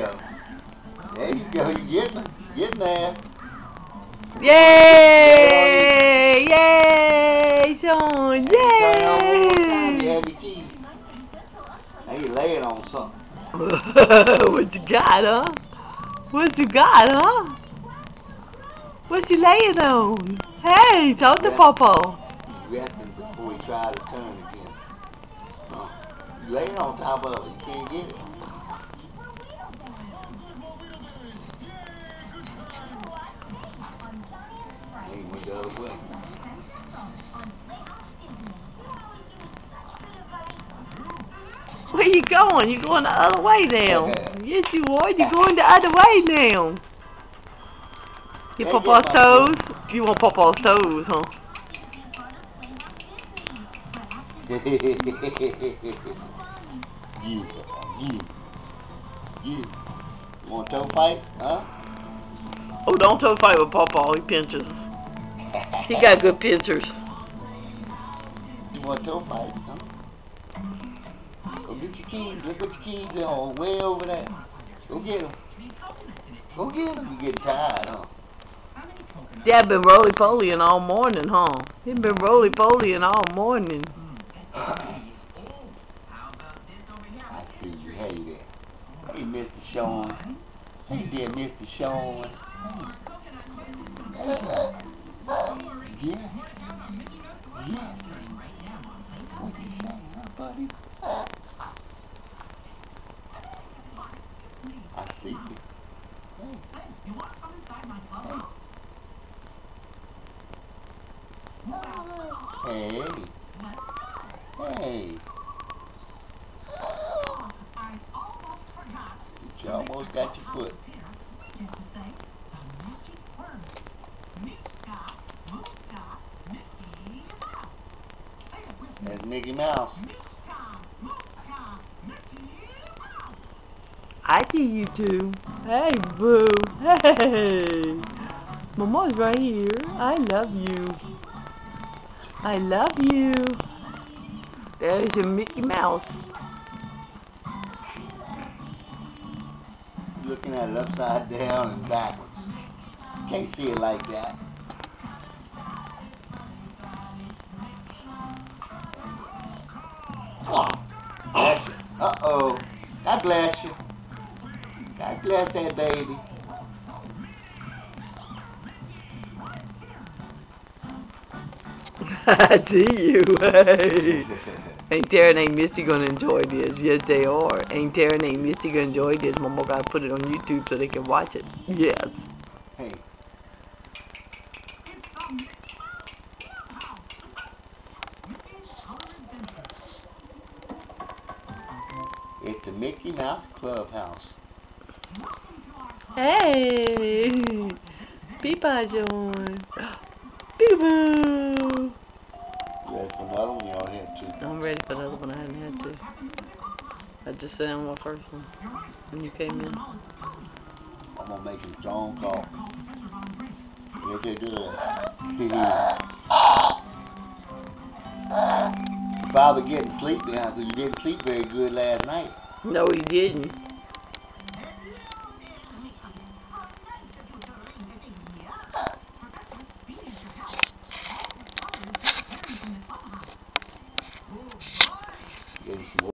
go. There you go. You getting there. Yay! Yay, Sean! Turn it on one more time. You Yay! have your keys. Now you laying on something. What you got, huh? What you got, huh? What you laying on? Hey, talk to Papa. He's resting before he tries to turn again. You laying on top of it. You can't get it. He went the other way. Where you going? You going the other way now. Yes, you are. You going the other way now. You Papa's toes? You want Papa's toes, huh? You want a toe fight, huh? Oh, don't toe fight with Papa. He pinches. He got good pinchers. You want a toe fight, huh? Go get your keys. Look what your keys are way over there. Go get them. Go get them. You getting tired, huh? Dad been roly-polying all morning, huh? He been roly-polying all morning. I see you. Hey there. Hey, Mr. Sean. Hey there, Mr. Sean. Yes. Yes. What you say, huh, buddy? I see you. Hey. Hey. Hey. You almost got your foot. That's Mickey Mouse. I see you two. Hey, boo. Hey. Mama's right here. I love you. I love you. There's your Mickey Mouse. You're looking at it upside down and backwards. You can't see it like that. Bless you. Uh-oh. God bless you. God bless that baby. I see you. Hey. Ain't Tara and Ain't Misty gonna enjoy this? Yes, they are. Ain't Tara and Ain't Misty gonna enjoy this? Mama gotta put it on YouTube so they can watch it. Yes. Hey. It's the Mickey Mouse Clubhouse. Hey. Peepaw's on. Peekaboo. You ready for another one? You already had two. I'm ready for another one. I hadn't had to. I just sat on my first one when you came in. I'm gonna make some strong coffee. Yes, they do that. You're probably getting sleepy now because you didn't sleep very good last night. No, he didn't. Getting some